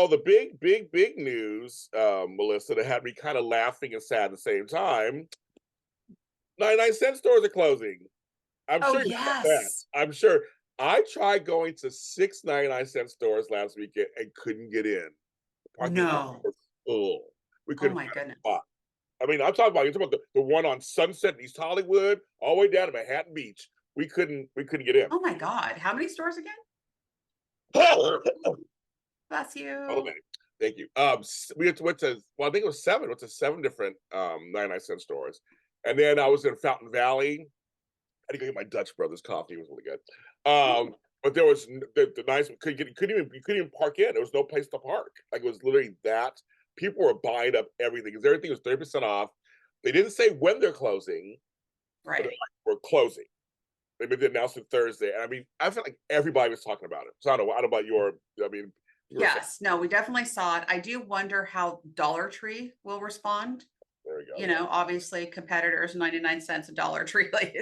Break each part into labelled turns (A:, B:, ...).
A: Well, the big news, Melissa, that had me kind of laughing and sad at the same time. 99 cent stores are closing. I'm
B: Oh,
A: sure you heard about that.
B: yes.
A: I'm sure. I tried going to six 99 cent stores last weekend and couldn't get in. The parking lot
B: No.
A: was full. We
B: Oh
A: couldn't
B: my
A: find a
B: goodness.
A: spot. I mean, you're talking about the one on Sunset in East Hollywood, all the way down to Manhattan Beach. We couldn't get in.
B: Oh my God. How many stores again? Bless
A: Oh,
B: you.
A: man. Thank you. Went to, well, I think it was seven. Went to seven different 99 cent stores, and then I was in Fountain Valley. I had to go get my Dutch Brothers coffee. It was really good. But there was the nice you couldn't even park in. There was no place to park. Like, it was literally that. People were buying up everything because everything was 30% off. They didn't say when they're closing, but they're
B: Right.
A: like, we're closing. They made the announcement Thursday. And I mean, I feel like everybody was talking about it. So I don't know about your. I mean, you were saying,
B: Yes. No, we definitely saw it. I do wonder how Dollar Tree will respond.
A: there we go.
B: You
A: Yeah.
B: know, obviously competitors, 99 cents a Dollar Tree. Like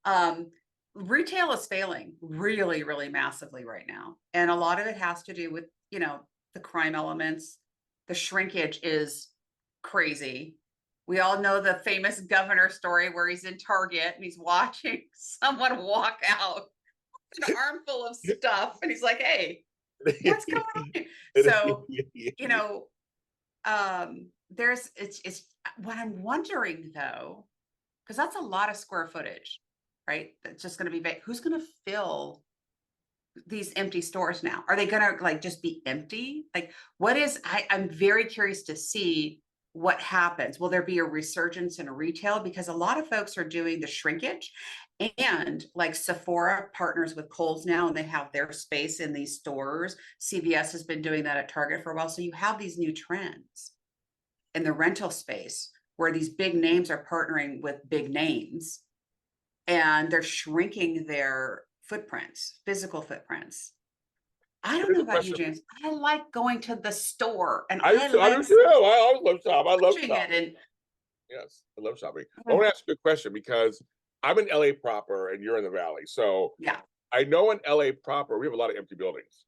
B: um, retail is failing really, really massively right now. And a lot of it has to do with, the crime elements. The shrinkage is crazy. We all know the famous governor story where he's in Target and he's watching someone walk out with an armful of stuff. And he's like, hey, what's going on here? So, you know, it's what I'm wondering though, because that's a lot of square footage, right? That's just going to be who's going to fill these empty stores now? Are they going to like just be empty? Like, I'm very curious to see what happens. Will there be a resurgence in retail? Because a lot of folks are doing the shrinkage, and like Sephora partners with Kohl's now and they have their space in these stores. CVS has been doing that at Target for a while. So you have these new trends in the rental space where these big names are partnering with big names and they're shrinking their footprints, physical footprints. I don't
A: Here's
B: know
A: a
B: about you,
A: question.
B: James. I like going to the store and
A: I do
B: I
A: too. I
B: like
A: do too. I always love shop. I love
B: watching it.
A: shopping.
B: And
A: Yes, I love shopping. I
B: mm,
A: want to ask you a question because I'm in LA proper and you're in the Valley. So
B: yeah,
A: I know in LA proper, we have a lot of empty buildings.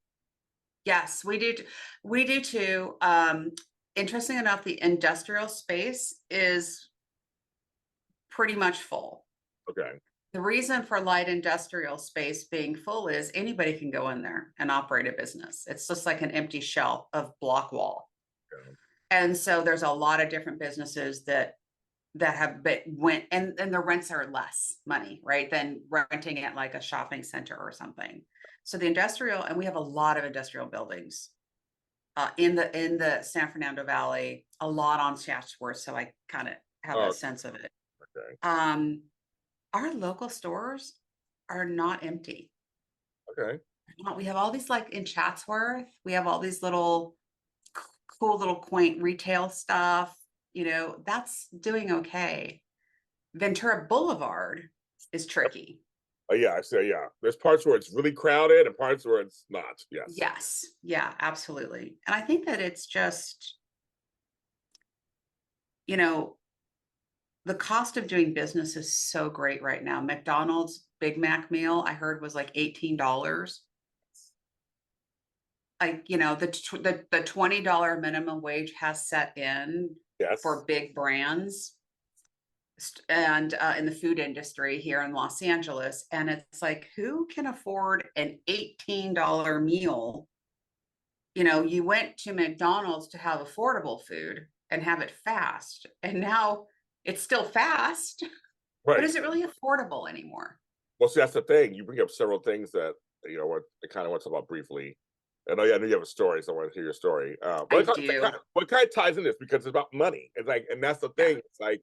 B: yes, we do. We do too. Interesting enough, the industrial space is pretty much full.
A: Okay.
B: The reason for light industrial space being full is anybody can go in there and operate a business. It's just like an empty shell of block wall.
A: Yeah.
B: And so there's a lot of different businesses that have been went and the rents are less money, right, than renting at like a shopping center or something. So the industrial, and we have a lot of industrial buildings in the San Fernando Valley, a lot on Chatsworth. So I kind of have a
A: Oh,
B: sense of it.
A: okay.
B: Um, our local stores are not empty.
A: Okay.
B: We have all these like in Chatsworth, we have all these little cool little quaint retail stuff. That's doing okay. Ventura Boulevard is tricky.
A: Yeah, I say yeah. There's parts where it's really crowded and parts where it's not. Yes.
B: Yes. Yeah, absolutely. And I think that it's just, you know, the cost of doing business is so great right now. McDonald's Big Mac meal, I heard was like $18. Like, the $20 minimum wage has set in
A: Yes.
B: for big brands and in the food industry here in Los Angeles. And it's like, who can afford an $18 meal? You went to McDonald's to have affordable food and have it fast. And now it's still fast, but
A: Right.
B: is it really affordable anymore?
A: Well, see, that's the thing. You bring up several things that what I kind of want to talk about briefly. I know you have a story, so I want to hear your story.
B: I do.
A: What kind of ties in this because it's about money. It's like, and that's the
B: Yeah.
A: thing. It's like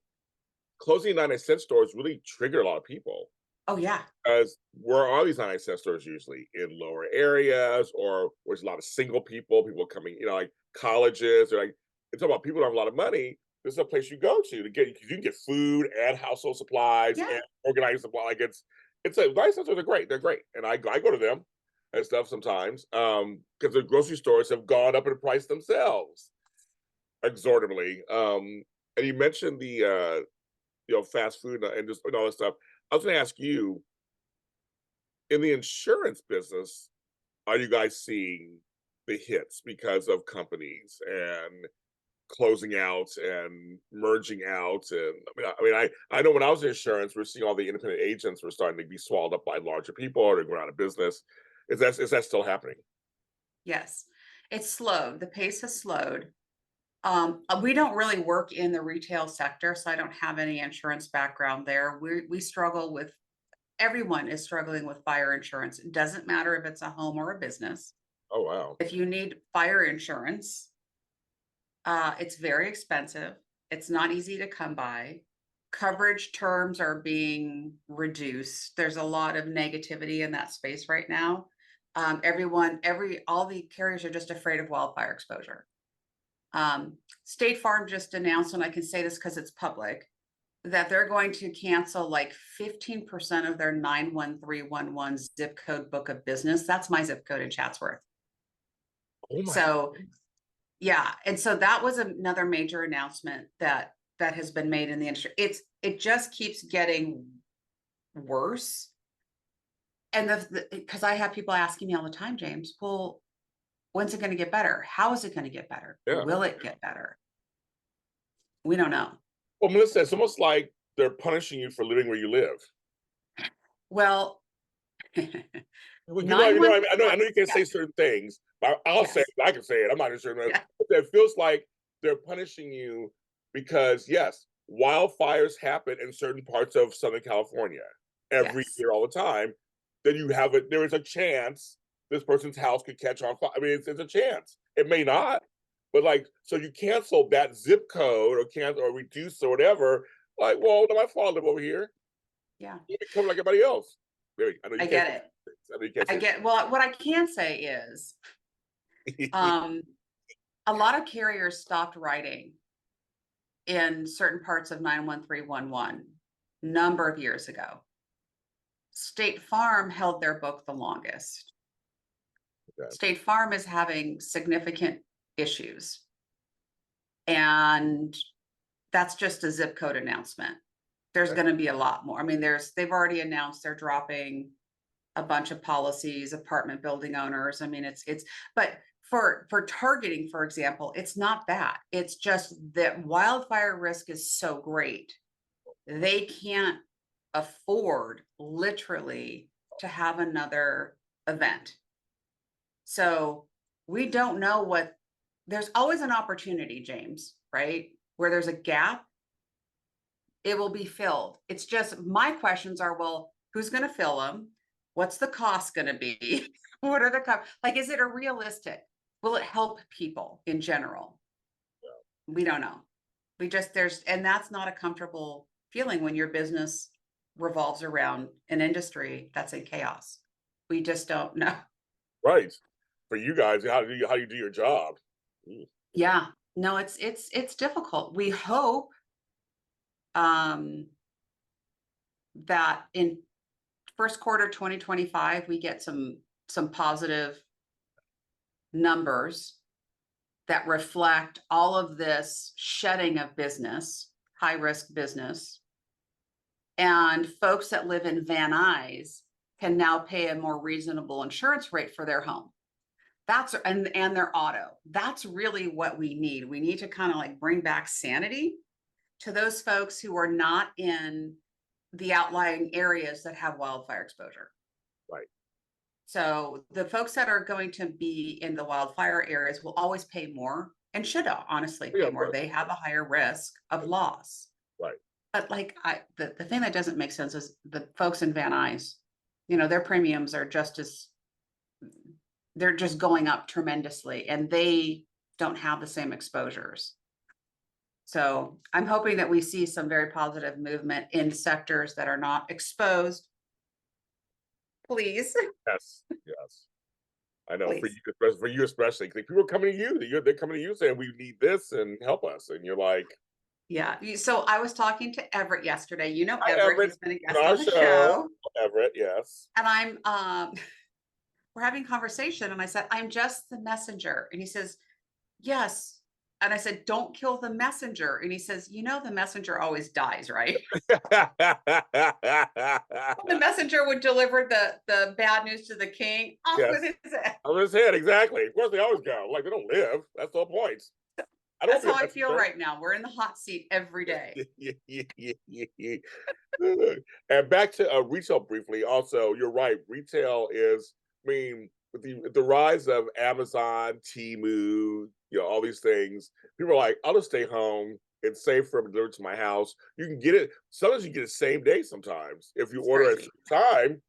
A: closing 99 cent stores really triggered a lot of people.
B: Oh, yeah.
A: Because where are these 99 cent stores usually? In lower areas or where's a lot of single people coming, like colleges or like it's about people who have a lot of money. This is a place you go to get because you can get food and household supplies
B: Yeah.
A: and organized supply. Like it's a 99 cent stores are great. They're great. And I go to them and stuff sometimes. Because the grocery stores have gone up in price themselves exorbitantly. And you mentioned the fast food and just and all this stuff. I was gonna ask you, in the insurance business, are you guys seeing the hits because of companies and closing out and merging out. And I know when I was in insurance, we're seeing all the independent agents were starting to be swallowed up by larger people or they're going out of business. Is that still happening?
B: Yes, it's slowed. The pace has slowed. We don't really work in the retail sector, so I don't have any insurance background there. We struggle with everyone is struggling with fire insurance. It doesn't matter if it's a home or a business.
A: Oh wow.
B: If you need fire insurance, it's very expensive. It's not easy to come by. Coverage terms are being reduced. There's a lot of negativity in that space right now. All the carriers are just afraid of wildfire exposure. State Farm just announced, and I can say this because it's public, that they're going to cancel like 15% of their 91311 zip code book of business. That's my zip code in Chatsworth.
A: Oh my.
B: So yeah, and so that was another major announcement that has been made in the industry. It just keeps getting worse. And because I have people asking me all the time, James, well, when's it going to get better? How is it going to get better?
A: Yeah.
B: Will it get better? We don't know.
A: Well, Melissa, it's almost like they're punishing you for living where you live.
B: Well,
A: Well, I know you can't
B: yeah,
A: say certain things, but I'll say
B: yes,
A: it. I can say it. I'm not sure.
B: yeah,
A: It feels like they're punishing you because, yes, wildfires happen in certain parts of Southern California every
B: yes,
A: year, all the time. Then there is a chance this person's house could catch on fire. I mean, it's a chance. It may not, but like, so you cancel that zip code or cancel or reduce or whatever. Like, well, no, my father live over here.
B: yeah.
A: You become like everybody else. I know
B: I
A: you can't.
B: get it.
A: I know you can't say.
B: Well, what I can say is, um, a lot of carriers stopped writing in certain parts of 91311 number of years ago. State Farm held their book the longest.
A: Okay.
B: State Farm is having significant issues. And that's just a zip code announcement. There's going to be a lot more. I mean, they've already announced they're dropping a bunch of policies, apartment building owners. I mean, but for targeting, for example, it's not that. It's just that wildfire risk is so great. They can't afford literally to have another event. So we don't know there's always an opportunity, James, right? Where there's a gap, it will be filled. It's just my questions are, well, who's going to fill them? What's the cost going to be? What are like, is it a realistic? Will it help people in general? We don't know. And that's not a comfortable feeling when your business revolves around an industry that's in chaos. We just don't know.
A: Right. For you guys, how do you do your job? Mm.
B: Yeah, no, it's difficult. We hope um that in first quarter 2025 we get some positive numbers that reflect all of this shedding of business, high risk business, and folks that live in Van Nuys can now pay a more reasonable insurance rate for their home. And their auto. That's really what we need. We need to kind of like bring back sanity to those folks who are not in the outlying areas that have wildfire exposure.
A: Right.
B: So the folks that are going to be in the wildfire areas will always pay more and should honestly pay
A: Yeah,
B: more. They have a higher risk of loss.
A: right.
B: But like the thing that doesn't make sense is the folks in Van Nuys, their premiums are they're just going up tremendously and they don't have the same exposures. So I'm hoping that we see some very positive movement in sectors that are not exposed. Please.
A: Yes. Yes. I know
B: Please.
A: for you especially, because people are coming to you. They're coming to you saying we need this and help us, and you're like,
B: Yeah. So I was talking to Everett yesterday.
A: "Hi,
B: Everett,
A: Everett,
B: he's been a
A: on
B: guest
A: our
B: on the
A: show."
B: show.
A: Everett, yes.
B: And we're having conversation and I said, I'm just the messenger. And he says, yes, and I said, don't kill the messenger. And he says, you know, the messenger always dies, right? The messenger would deliver the bad news to the king off with
A: Yes.
B: his head.
A: I was saying exactly. Of course, they always go. Like they don't live. That's the whole point. I don't
B: That's
A: want
B: how
A: to
B: I
A: be
B: feel right now. We're in the hot seat every day.
A: a messenger. And back to retail briefly. Also, you're right. Retail is. I mean, with the rise of Amazon, Temu, all these things, people are like, I'll just stay home. It's safe for them delivered to my house. You can get it. Sometimes you get it same day. Sometimes if you
B: It's
A: order at
B: crazy.
A: time,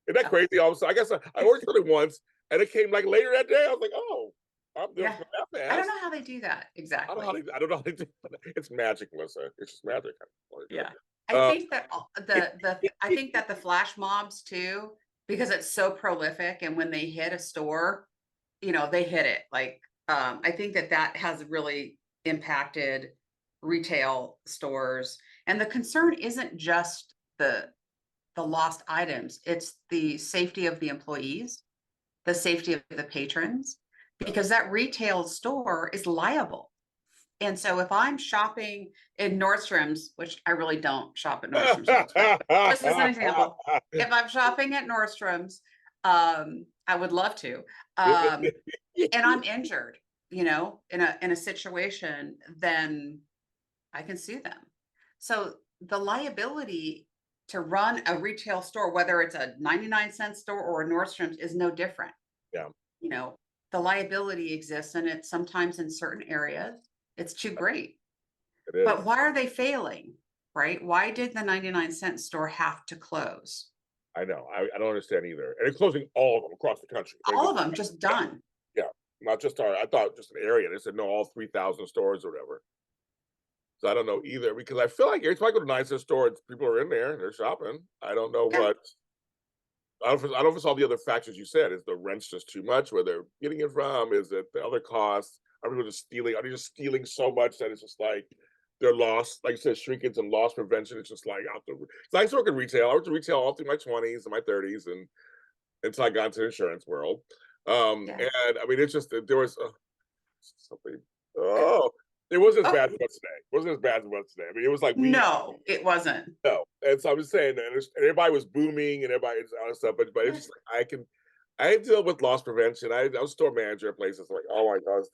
A: isn't that
B: Yeah.
A: crazy? All of a sudden, I guess I ordered something once, and it came like later that day. I was like, oh, I'm doing
B: Yeah.
A: that
B: I don't
A: fast.
B: know how they do that
A: I don't know how
B: exactly.
A: they. I don't know how they do it. It's magic, Melissa. It's just magic.
B: Yeah. I
A: Uh,
B: think that I think that the flash mobs too, because it's so prolific, and when they hit a store, they hit it. Like, I think that that has really impacted retail stores. And the concern isn't just the lost items, it's the safety of the employees, the safety of the patrons, because that retail store is liable. And so if I'm shopping in Nordstrom's, which I really don't shop at Nordstrom's much, but just as an example, if I'm shopping at Nordstrom's, I would love to, and I'm injured, in a situation, then I can sue them. So the liability to run a retail store, whether it's a 99-cent store or a Nordstrom's, is no different.
A: Yeah,
B: You know, the liability exists, and it's sometimes in certain areas, it's too great.
A: it
B: But
A: is.
B: why are they failing? Right? Why did the 99-cent store have to close?
A: I know. I don't understand either. And they're closing all of them across the country. They
B: All
A: just
B: of them just done.
A: yeah, not just our. I thought just an area. They said no, all 3,000 stores or whatever. So I don't know either because I feel like every time I go to 99 cent store, people are in there, they're shopping. I don't know
B: Yeah.
A: what. I don't know if it's all the other factors you said. Is the rent's just too much? Where they're getting it from? Is it the other costs? Are people just stealing? Are they just stealing so much that it's just like they're lost? Like you said, shrinkage and loss prevention. It's just like out the. So I used to work in retail. I worked in retail all through my 20s and my 30s, and until I got into the insurance world.
B: Yeah.
A: And I mean, it's just there was something. Oh, it wasn't as
B: Oh,
A: bad as it was today. It wasn't as bad as it was today. I mean, it was like we
B: no, it wasn't.
A: no. And so I'm just saying that everybody was booming and everybody all this stuff, but it's
B: Yeah.
A: just like I deal with loss prevention. I was store manager at places like, oh my gosh,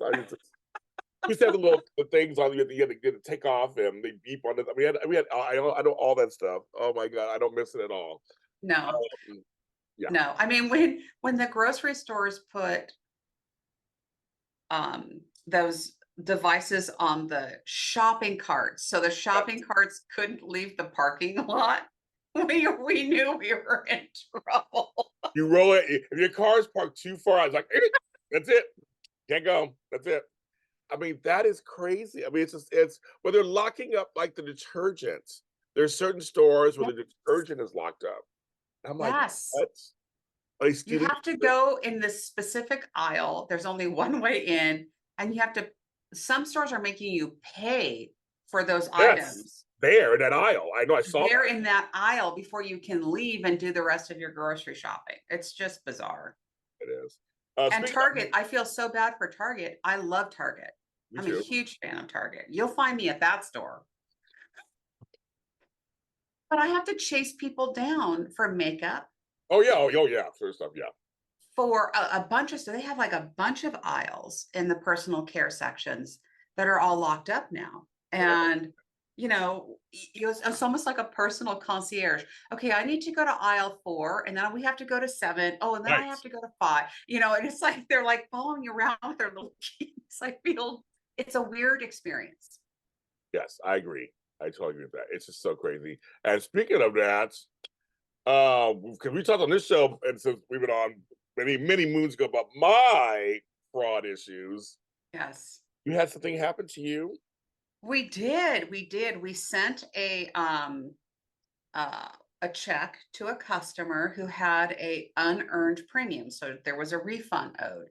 A: we used to have the things on you had to get to take off and they beep on it. We had I know all that stuff. Oh my god, I don't miss it at all.
B: No,
A: Um, yeah,
B: no. I mean, when the grocery stores put those devices on the shopping carts, so the
A: yeah.
B: shopping carts couldn't leave the parking lot, we knew we were in trouble.
A: You roll it if your car is parked too far. I was like, that's it, can't go. That's it. I mean, that is crazy. I mean, but they're locking up like the detergents. There's certain stores where
B: Yeah.
A: the detergent is locked up. I'm like,
B: Yes.
A: what? Are they
B: You
A: stealing?
B: have to go in this specific aisle. There's only one way in, and you have to, some stores are making you pay for those
A: Yes,
B: items
A: there in that aisle. I know. I saw
B: there
A: that.
B: in that aisle before you can leave and do the rest of your grocery shopping. It's just bizarre.
A: It is.
B: And
A: Speaking of,
B: Target, I feel so bad for Target. I love Target.
A: me
B: I'm a
A: too.
B: huge fan of Target. You'll find me at that store. But I have to chase people down for makeup,
A: Oh yeah. Oh yeah. Sort of stuff. Yeah.
B: for a bunch of, so they have like a bunch of aisles in the personal care sections that are all locked up now.
A: Yeah.
B: And it's almost like a personal concierge. Okay, I need to go to aisle 4, and then we have to go to 7. Oh, and then I have
A: Nice.
B: to go to 5. And it's like they're like following you around with their little keys. I feel it's a weird experience.
A: Yes, I agree. I totally agree with that. It's just so crazy. And speaking of that, because we talked on this show, and since we've been on many moons ago about my fraud issues,
B: Yes.
A: you had something happen to you.
B: We sent uh, a check to a customer who had a unearned premium. So there was a refund owed.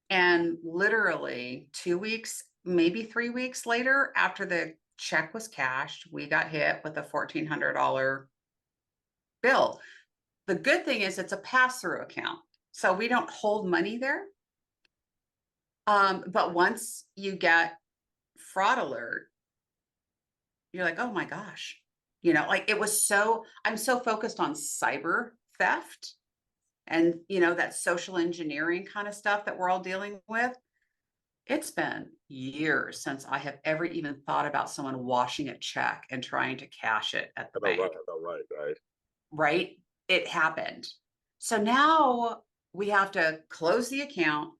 B: And literally 2 weeks, maybe 3 weeks later, after the check was cashed, we got hit with a $1,400 bill. The good thing is it's a pass through account. So we don't hold money there. But once you get fraud alert, you're like, oh my gosh, like it was I'm so focused on cyber theft and, that social engineering kind of stuff that we're all dealing with. It's been years since I have ever even thought about someone washing a check and trying to cash it at the
A: I know, right,
B: bank,
A: I know, right.
B: right? It happened. So now we have to close the account,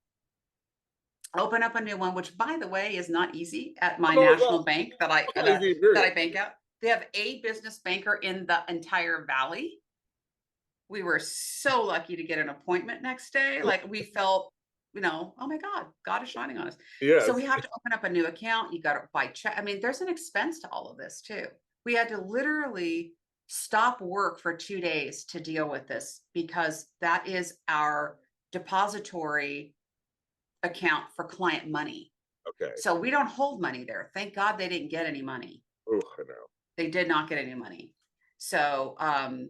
B: open up a new one, which by the way is not easy at my
A: No, it's
B: national bank that I
A: not easy, period.
B: bank at. They have a business banker in the entire valley. We were so lucky to get an appointment next day. Like we felt, oh my God, God is shining on us. So
A: Yes,
B: we have to open up a new account. You got to buy check. I mean, there's an expense to all of this too. We had to literally stop work for 2 days to deal with this because that is our depository account for client money.
A: okay.
B: So we don't hold money there. Thank God they didn't get any money.
A: Oh, I know.
B: They did not get any money. So, and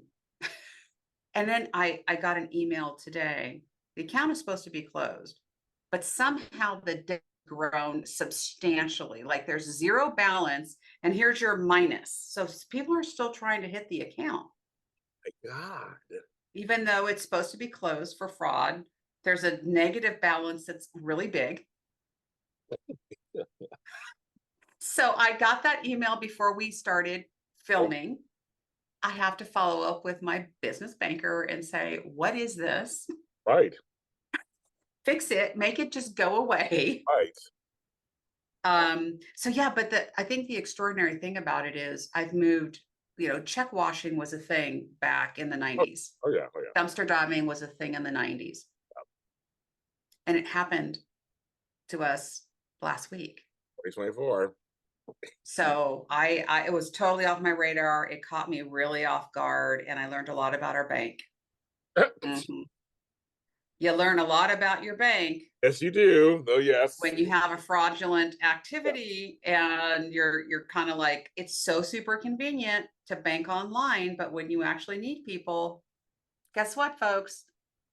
B: then I got an email today. The account is supposed to be closed, but somehow the debt grown substantially. Like there's zero balance, and here's your minus. So people are still trying to hit the account,
A: My God.
B: even though it's supposed to be closed for fraud. There's a negative balance that's really big. So I got that email before we started
A: Oh,
B: filming. I have to follow up with my business banker and say, what is this?
A: right,
B: Fix it, make it just go away.
A: right.
B: So yeah, but I think the extraordinary thing about it is I've moved, check washing was a thing back in the
A: Oh,
B: 90s.
A: oh yeah, oh yeah.
B: Dumpster diving was a thing in the 90s. And it happened to us last week.
A: 2024.
B: So it was totally off my radar. It caught me really off guard, and I learned a lot about our bank. Mhm. You learn a lot about your bank
A: Yes, you do. Oh, yes.
B: when you have a fraudulent activity, and you're kind of like, it's so super convenient to bank online, but when you actually need people, guess what, folks?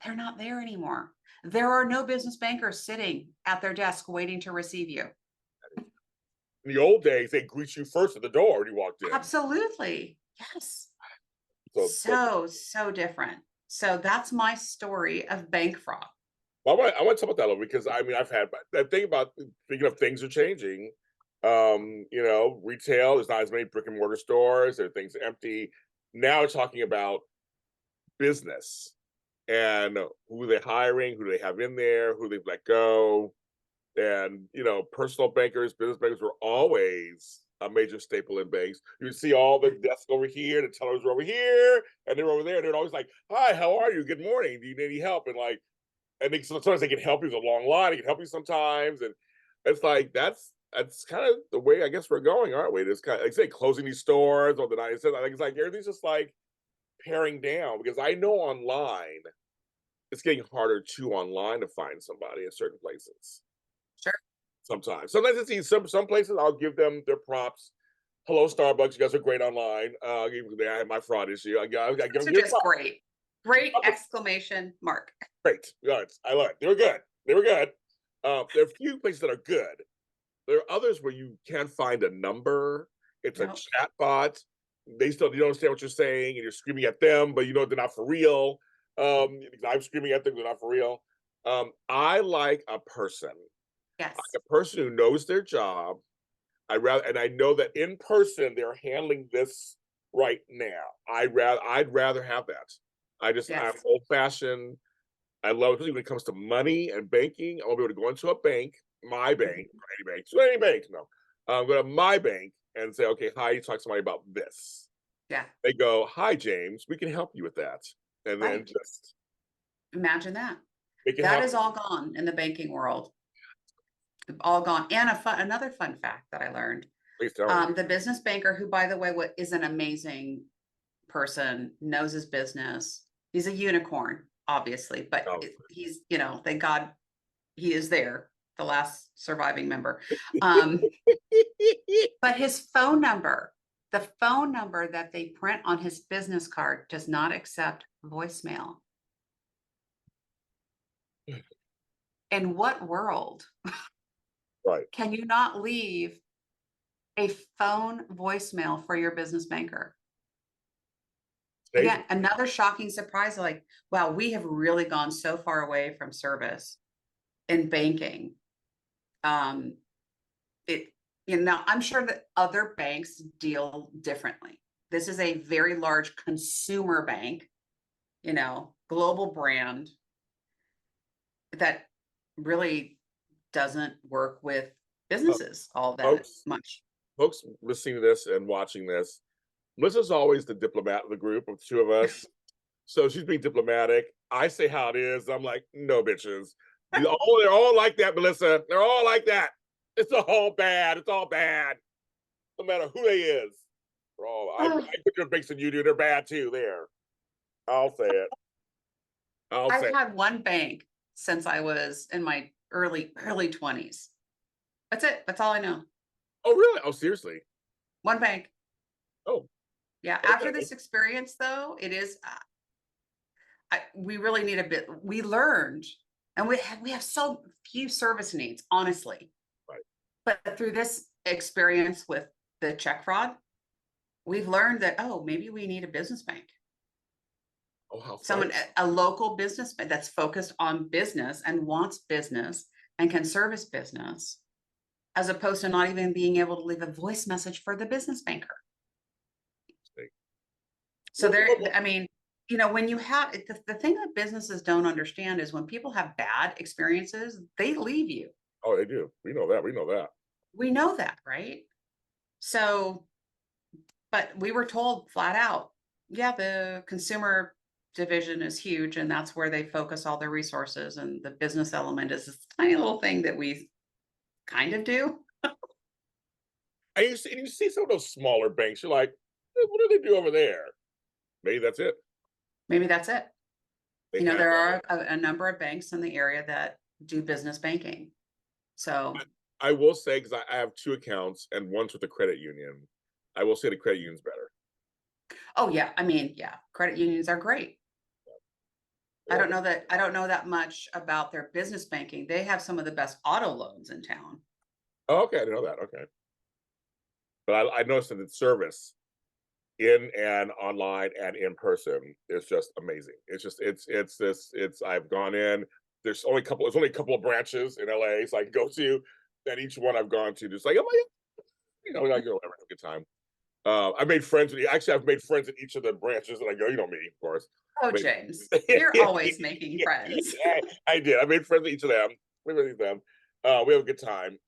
B: They're not there anymore. There are no business bankers sitting at their desk waiting to receive you.
A: In the old days, they greet you first at the door when you walked in.
B: Absolutely. Yes.
A: So
B: So different. So that's my story of bank fraud.
A: well, I want to talk about that a little because I mean I've had that thing about speaking of things are changing. Retail, there's not as many brick and mortar stores, there are things empty. Now we're talking about business and who they're hiring, who they have in there, who they've let go. And personal bankers, business bankers were always a major staple in banks. You see all the desks over here, the tellers were over here, and they're over there. They're always like, "Hi, how are you? Good morning. Do you need any help?" And like, sometimes they can help you. There's a long line. They can help you sometimes, and it's like that's kind of the way I guess we're going, aren't we? This kind of like say closing these stores or the 99 cents. I think it's like everything's just like paring down because I know online it's getting harder to online to find somebody in certain places.
B: Sure.
A: Sometimes it's easy. Some places I'll give them their props. Hello, Starbucks. You guys are great online. I had my fraud issue. I give
B: Those
A: them
B: are
A: your
B: just
A: props.
B: great. Great exclamation mark.
A: Great. I love it. They were good. They were good. There are a few places that are good. There are others where you can't find a number. It's a
B: No.
A: chat bot. You don't understand what you're saying, and you're screaming at them, but you know they're not for real. I'm screaming at them, they're not for real. I like
B: Yes.
A: a person who knows their job. And I know that in person they're handling this right now. I'd rather have that. I'm
B: Yes.
A: old fashioned. I love it, especially when it comes to money and banking. I want to be able to go into a bank, my bank, any bank, no. Go to my bank and say, okay, hi, you talk to somebody about this.
B: Yeah.
A: They go, hi, James, we can help you with that. And then
B: Right.
A: just
B: Imagine that.
A: make it
B: That
A: happen.
B: is all gone in the banking world. All gone. And another fun fact that I learned.
A: Please tell me.
B: The business banker, who, by the way, is an amazing person, knows his business. He's a unicorn, obviously, but
A: Oh.
B: he's, thank God he is there, the last surviving member. But the phone number that they print on his business card does not accept voicemail. In what world
A: Right.
B: can you not leave a phone voicemail for your business banker?
A: Crazy.
B: Again, another shocking surprise, like, wow, we have really gone so far away from service in banking. Um, it, now I'm sure that other banks deal differently. This is a very large consumer bank, global brand that really doesn't work with
A: Uh,
B: businesses all that
A: folks,
B: much.
A: folks listening to this and watching this, Melissa's always the diplomat of the group of the two of us. So she's being diplomatic. I say how it is. I'm like, no, bitches. They're all like that, Melissa. They're all like that. It's all bad. It's all bad. No matter who they is. They're all, I
B: Oh,
A: put your banks than you do. They're bad too. There. I'll say it. I'll
B: I've
A: say it.
B: had one bank since I was in my early 20s. That's it. That's all I know.
A: Oh, really? Oh, seriously?
B: One bank.
A: Oh,
B: Yeah. After
A: okay.
B: this experience, though, it is. We really need a bit. We learned, and we have so few service needs, honestly.
A: Right.
B: But through this experience with the check fraud, we've learned that maybe we need a business bank,
A: Oh, how fun.
B: someone a local business bank that's focused on business and wants business and can service business, as opposed to not even being able to leave a voice message for the business banker. So I mean, when you have the thing that businesses don't understand is when people have bad experiences, they leave you.
A: Oh, they do. We know that. We know that.
B: We know that, right? So, but we were told flat out, yeah, the consumer division is huge and that's where they focus all their resources. And the business element is this tiny little thing that we kind of do.
A: And you see some of those smaller banks, you're like, what do they do over there? Maybe that's it.
B: Maybe that's it.
A: They have
B: There
A: that.
B: are a number of banks in the area that do business banking. So,
A: I will say, because I have two accounts and one's with the credit union. I will say the credit union's better.
B: oh yeah, I mean, yeah, credit unions are great.
A: They are.
B: I don't know that much about their business banking. They have some of the best auto loans in town.
A: Oh, okay, I didn't know that. Okay. But I noticed that the service in and online and in person is just amazing. It's just it's this it's I've gone in. There's only a couple of branches in LA, so I can go to, and each one I've gone to just like, oh my, I go have a good time. I made friends with actually I've made friends in each of the branches that I go. You know me, of course.
B: Oh,
A: I
B: James,
A: made,
B: you're always making friends.
A: I did. I made friends with each of them. We have a good time.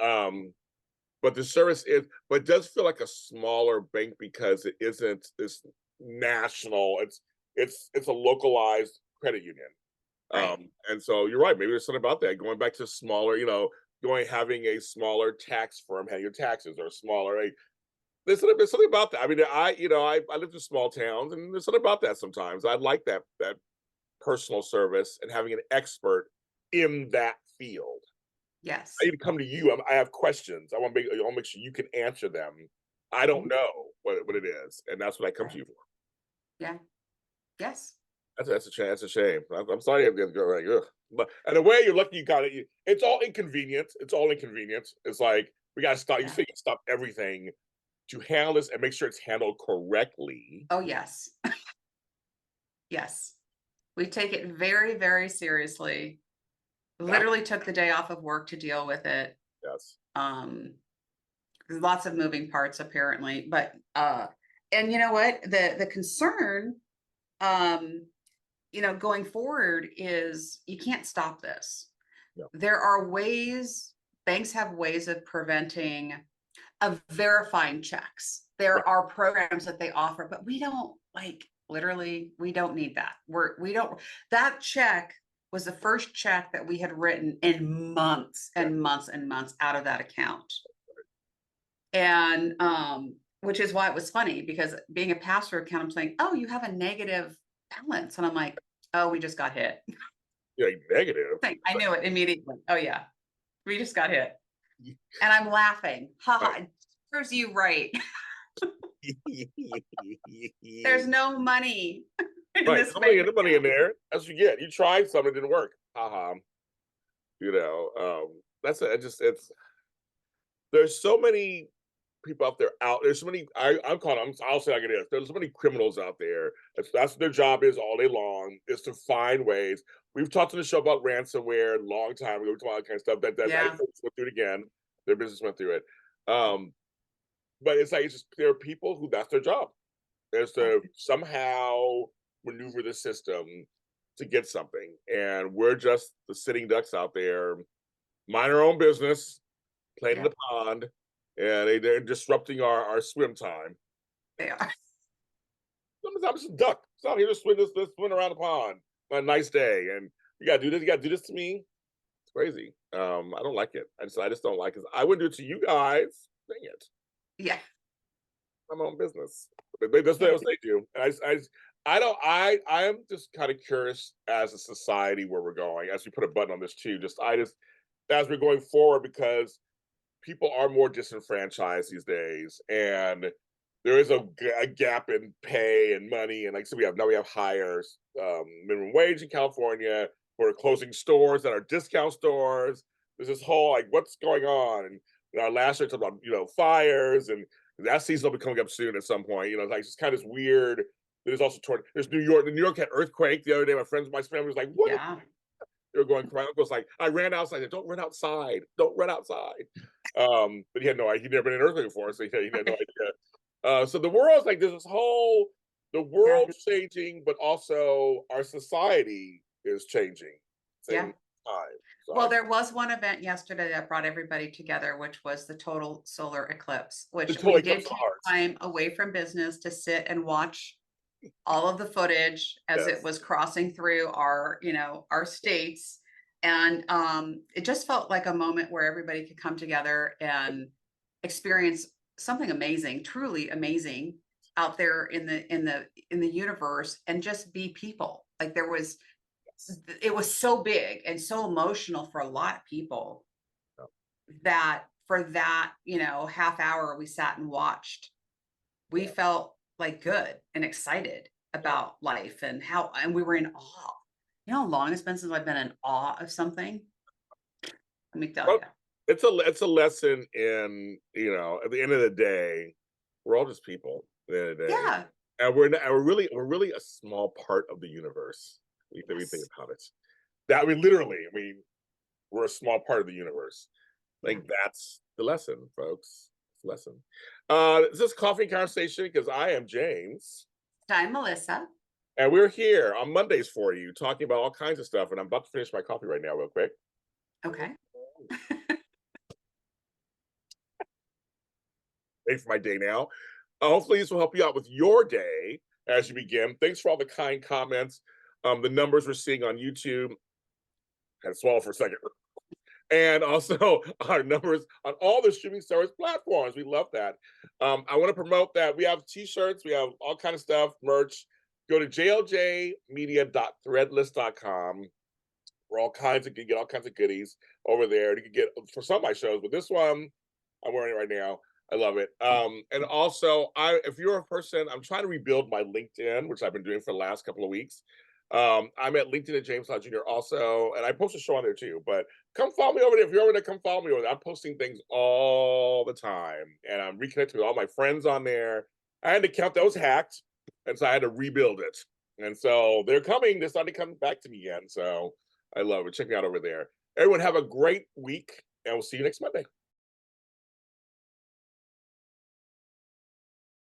A: But the service is, but it does feel like a smaller bank because it isn't this national. It's a localized credit union.
B: Right.
A: And so you're right. Maybe there's something about that. Going back to smaller, having a smaller tax firm handle your taxes or a smaller. There's something about that. I mean, I lived in small towns, and there's something about that. Sometimes I like that personal service and having an expert in that field. I
B: Yes.
A: need to come to you. I have questions. I want to make sure you can answer them. I don't
B: Mhm.
A: know what it is, and that's what I come to
B: Right.
A: you for.
B: Yeah. Yes.
A: That's a shame. That's a shame. I'm sorry. I'm gonna go like, ugh. But in a way, you're lucky you got it. It's all inconvenience. It's all inconvenience. It's like we gotta stop. You
B: Yeah.
A: say you stop everything to handle this and make sure it's handled correctly.
B: Oh, yes. Yes. We take it very, very seriously.
A: That
B: Literally took the day off of work to deal with it.
A: yes,
B: Um, there's lots of moving parts apparently, but and you know what? The concern um going forward is you can't stop this.
A: yeah,
B: There are ways, banks have ways of verifying checks.
A: right.
B: There are programs that they offer, but we don't literally, we don't need that. We don't, that check was the first check that we had written in months
A: Yeah,
B: and months and months out of that account. And which is why it was funny because being a pass-through account, I'm saying, oh, you have a negative balance. And I'm like, oh, we just got hit.
A: yeah, negative.
B: I knew it immediately. Oh yeah, we just got hit. And I'm laughing. Ha ha.
A: Right.
B: It proves you right. There's no money in
A: Right.
B: this
A: Nobody,
B: bank
A: nobody in
B: account.
A: there. That's what you get. You tried something, it didn't work. Haha. You know, that's it. It's there's so many people out there there's so many I'm calling I'll say like it is. There's so many criminals out there. That's what their job is all day long, is to find ways. We've talked on the show about ransomware a long time ago. We talked about that kind of stuff. That I
B: Yeah.
A: went through it again. Their business went through it. Um, but it's just there are people who that's their job, is
B: Yeah.
A: to somehow maneuver the system to get something. And we're just the sitting ducks out there, mind our own business, playing in
B: Yeah.
A: the pond, and they're disrupting our swim time.
B: They are.
A: I'm just a duck. So I'm here to swim around the pond on a nice day, and you gotta do this. You gotta do this to me. It's crazy. I don't like it. I just don't like it. I wouldn't do it to you guys. Dang it.
B: Yeah.
A: I'm my own business. That's
B: Yeah.
A: what they do. And I don't. I am just kind of curious as a society where we're going. As we put a button on this too. Just as we're going forward, because people are more disenfranchised these days, and there is a gap in pay and money. And like I said, we have higher minimum wage in California. We're closing stores that are discount stores. There's this whole like, what's going on? And our last year talked about fires, and that season will be coming up soon at some point. It's like it's just kind of this weird. There's New York. The New York had earthquake the other day. My family was like, "What?"
B: Yeah.
A: They were going crying. Uncle was like, I ran outside. Don't run outside. Don't run outside. But he had no idea. He'd never been in an earthquake before, so he had no idea. So the world's like there's this whole the
B: Yeah.
A: world's changing, but also our society is changing at the
B: Yeah.
A: same time. So
B: Well, there was one event yesterday that brought everybody together, which was the total solar eclipse,
A: it
B: which we
A: totally
B: did
A: comes to
B: take
A: heart.
B: time away from business to sit and watch all of the footage as it
A: Yes.
B: was crossing through our states. And it just felt like a moment where everybody could come together and experience something amazing, truly amazing out there in the universe, and just be people. Like it was so big and so emotional for a lot of people that for that, half hour we sat and watched, we felt like good and excited about life and we were in awe. You know how long it's been since I've been in awe of something? Let me tell
A: Well,
B: you.
A: it's a lesson in at the end of the day, we're all just people. At the end of the day,
B: Yeah.
A: and we're really a small part of the universe. We think
B: Yes.
A: about it. That literally, we're a small part of the universe.
B: Yeah.
A: Like that's the lesson, folks. It's the lesson. This is Coffee Conversation because I am James,
B: I'm Melissa.
A: and we're here on Mondays for you, talking about all kinds of stuff. And I'm about to finish my coffee right now, real quick.
B: Okay.
A: Ready for my day now. Hopefully, this will help you out with your day as you begin. Thanks for all the kind comments. The numbers we're seeing on YouTube. Had to swallow for a second. And also our numbers on all the streaming service platforms. We love that. I want to promote that we have t-shirts, we have all kind of stuff, merch. Go to jljmedia.threadless.com where you can get all kinds of goodies over there. You can get for some of my shows, but this one I'm wearing it right now. I love it. And also, if you're a person, I'm trying to rebuild my LinkedIn, which I've been doing for the last couple of weeks. I'm at LinkedIn at James Lott Jr. also, and I post a show on there too. But come follow me over there. If you're over there, come follow me over there. I'm posting things all the time, and I'm reconnecting with all my friends on there. I had an account that was hacked, and so I had to rebuild it. And so they're coming. They're starting to come back to me again. So I love it. Check me out over there. Everyone have a great week, and we'll see you next Monday.